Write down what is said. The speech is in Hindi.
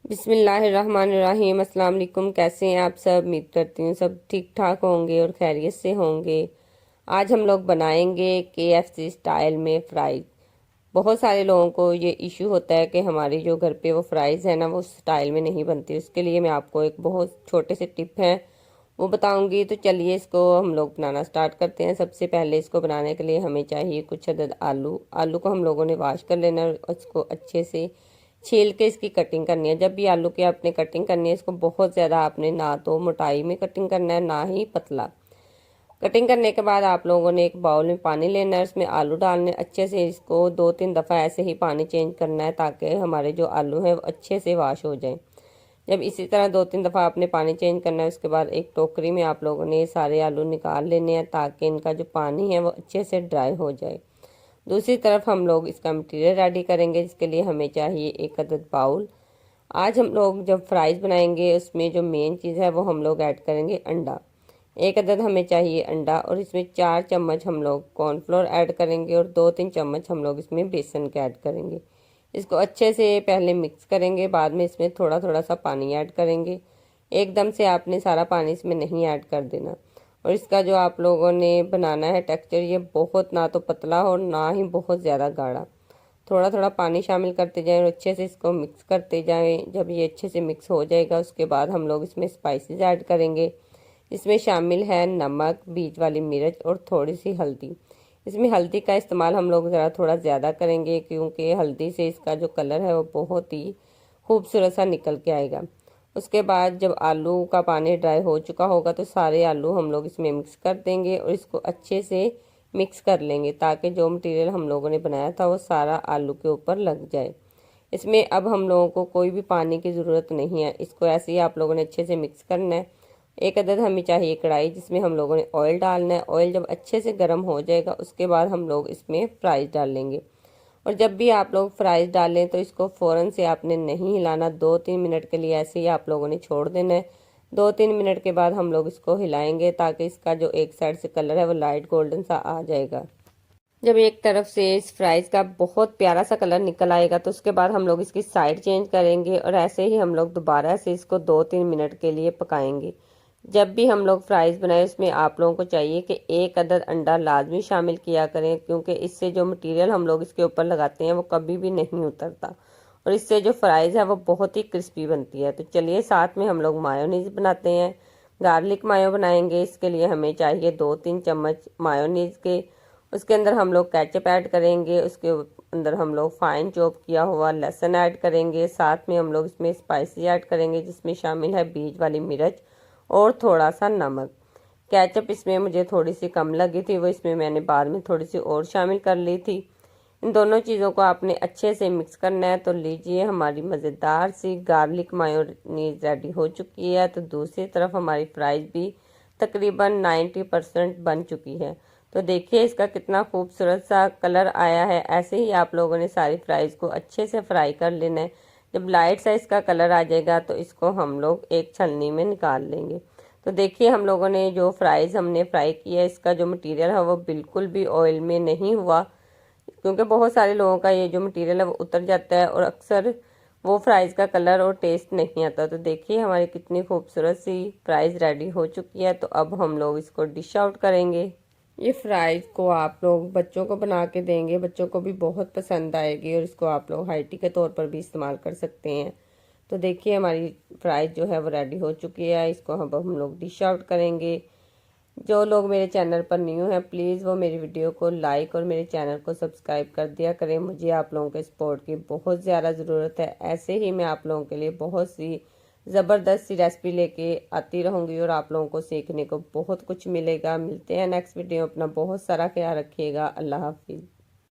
बिस्मिल्लाहिर्रहमानिर्रहीम। अस्सलाम वालेकुम। कैसे हैं आप सब? उम्मीद करती हूँ सब ठीक ठाक होंगे और खैरियत से होंगे। आज हम लोग बनाएंगे KFC स्टाइल में फ्राइज। बहुत सारे लोगों को ये इशू होता है कि हमारी जो घर पे वो फ्राइज़ है ना वो स्टाइल में नहीं बनती। उसके लिए मैं आपको एक बहुत छोटे से टिप है वो बताऊंगी। तो चलिए इसको हम लोग बनाना स्टार्ट करते हैं। सबसे पहले इसको बनाने के लिए हमें चाहिए कुछ अदद आलू। आलू को हम लोगों ने वॉश कर लेना है और इसको अच्छे से छील के इसकी कटिंग करनी है। जब भी आलू की आपने कटिंग करनी है इसको बहुत ज़्यादा आपने ना तो मोटाई में कटिंग करना है ना ही पतला। कटिंग करने के बाद आप लोगों ने एक बाउल में पानी लेना है, उसमें आलू डालने, अच्छे से इसको 2-3 दफ़ा ऐसे ही पानी चेंज करना है ताकि हमारे जो आलू हैं वो अच्छे से वॉश हो जाएं। जब इसी तरह 2-3 दफ़ा आपने पानी चेंज करना है उसके बाद एक टोकरी में आप लोगों ने सारे आलू निकाल लेने हैं ताकि इनका जो पानी है वो अच्छे से ड्राई हो जाए। दूसरी तरफ हम लोग इसका मटीरियल रेडी करेंगे जिसके लिए हमें चाहिए एक अदद बाउल। आज हम लोग जब फ्राइज़ बनाएंगे उसमें जो मेन चीज़ है वो हम लोग ऐड करेंगे अंडा। एक अदद हमें चाहिए अंडा और इसमें 4 चम्मच हम लोग कॉर्नफ्लोर ऐड करेंगे और 2-3 चम्मच हम लोग इसमें बेसन के ऐड करेंगे। इसको अच्छे से पहले मिक्स करेंगे, बाद में इसमें थोड़ा थोड़ा सा पानी ऐड करेंगे। एकदम से आपने सारा पानी इसमें नहीं ऐड कर देना। और इसका जो आप लोगों ने बनाना है टेक्सचर, ये बहुत ना तो पतला हो ना ही बहुत ज़्यादा गाढ़ा। थोड़ा थोड़ा पानी शामिल करते जाएं और अच्छे से इसको मिक्स करते जाएं। जब ये अच्छे से मिक्स हो जाएगा उसके बाद हम लोग इसमें स्पाइसेस ऐड करेंगे। इसमें शामिल है नमक, बीज वाली मिर्च और थोड़ी सी हल्दी। इसमें हल्दी का इस्तेमाल हम लोग ज़रा थोड़ा ज़्यादा करेंगे क्योंकि हल्दी से इसका जो कलर है वो बहुत ही खूबसूरत सा निकल के आएगा। उसके बाद जब आलू का पानी ड्राई हो चुका होगा तो सारे आलू हम लोग इसमें मिक्स कर देंगे और इसको अच्छे से मिक्स कर लेंगे ताकि जो मटेरियल हम लोगों ने बनाया था वो सारा आलू के ऊपर लग जाए। इसमें अब हम लोगों को कोई भी पानी की ज़रूरत नहीं है, इसको ऐसे ही आप लोगों ने अच्छे से मिक्स करना है। एक अदद हमें चाहिए कढ़ाई जिसमें हम लोगों ने ऑयल डालना है। ऑयल जब अच्छे से गर्म हो जाएगा उसके बाद हम लोग इसमें फ्राइज़ डाल लेंगे। और जब भी आप लोग फ्राइज़ डालें तो इसको फ़ौरन से आपने नहीं हिलाना, 2-3 मिनट के लिए ऐसे ही आप लोगों ने छोड़ देना है। 2-3 मिनट के बाद हम लोग इसको हिलाएंगे ताकि इसका जो एक साइड से कलर है वो लाइट गोल्डन सा आ जाएगा। जब एक तरफ से इस फ्राइज़ का बहुत प्यारा सा कलर निकल आएगा तो उसके बाद हम लोग इसकी साइड चेंज करेंगे और ऐसे ही हम लोग दोबारा से इसको 2-3 मिनट के लिए पकाएंगे। जब भी हम लोग फ्राइज़ बनाए उसमें आप लोगों को चाहिए कि एक अदद अंडा लाजमी शामिल किया करें क्योंकि इससे जो मटेरियल हम लोग इसके ऊपर लगाते हैं वो कभी भी नहीं उतरता और इससे जो फ्राइज़ है वो बहुत ही क्रिस्पी बनती है। तो चलिए साथ में हम लोग मायोनीज़ बनाते हैं। गार्लिक मायो बनाएंगे, इसके लिए हमें चाहिए 2-3 चम्मच मायोनीज़ के। उसके अंदर हम लोग केचप ऐड करेंगे, उसके अंदर हम लोग फाइन चॉप किया हुआ लहसुन ऐड करेंगे। साथ में हम लोग इसमें स्पाइसी ऐड करेंगे जिसमें शामिल है बीज वाली मिर्च और थोड़ा सा नमक। केचप इसमें मुझे थोड़ी सी कम लगी थी, वो इसमें मैंने बाद में थोड़ी सी और शामिल कर ली थी। इन दोनों चीज़ों को आपने अच्छे से मिक्स करना है। तो लीजिए हमारी मज़ेदार सी गार्लिक मायोनीज रेडी हो चुकी है। तो दूसरी तरफ हमारी फ्राइज़ भी तकरीबन 90% बन चुकी है। तो देखिए इसका कितना खूबसूरत सा कलर आया है। ऐसे ही आप लोगों ने सारी फ्राइज़ को अच्छे से फ्राई कर लेना है। जब लाइट सा इसका कलर आ जाएगा तो इसको हम लोग एक छलनी में निकाल लेंगे। तो देखिए हम लोगों ने जो फ्राइज़ हमने फ्राई किया है इसका जो मटेरियल है वो बिल्कुल भी ऑयल में नहीं हुआ क्योंकि बहुत सारे लोगों का ये जो मटेरियल है वो उतर जाता है और अक्सर वो फ्राइज़ का कलर और टेस्ट नहीं आता। तो देखिए हमारी कितनी खूबसूरत सी फ्राइज़ रेडी हो चुकी है। तो अब हम लोग इसको डिश आउट करेंगे। ये फ्राइज़ को आप लोग बच्चों को बना के देंगे, बच्चों को भी बहुत पसंद आएगी और इसको आप लोग हाई टी के तौर पर भी इस्तेमाल कर सकते हैं। तो देखिए हमारी फ्राइज़ जो है वो रेडी हो चुकी है। इसको अब हम लोग डिश आउट करेंगे। जो लोग मेरे चैनल पर न्यू हैं प्लीज़ वो मेरी वीडियो को लाइक और मेरे चैनल को सब्सक्राइब कर दिया करें। मुझे आप लोगों के सपोर्ट की बहुत ज़्यादा ज़रूरत है। ऐसे ही मैं आप लोगों के लिए बहुत सी ज़बरदस्त सी रेसिपी लेके आती रहूँगी और आप लोगों को सीखने को बहुत कुछ मिलेगा। मिलते हैं नेक्स्ट वीडियो। अपना बहुत सारा ख्याल रखिएगा। अल्लाह हाफिज़।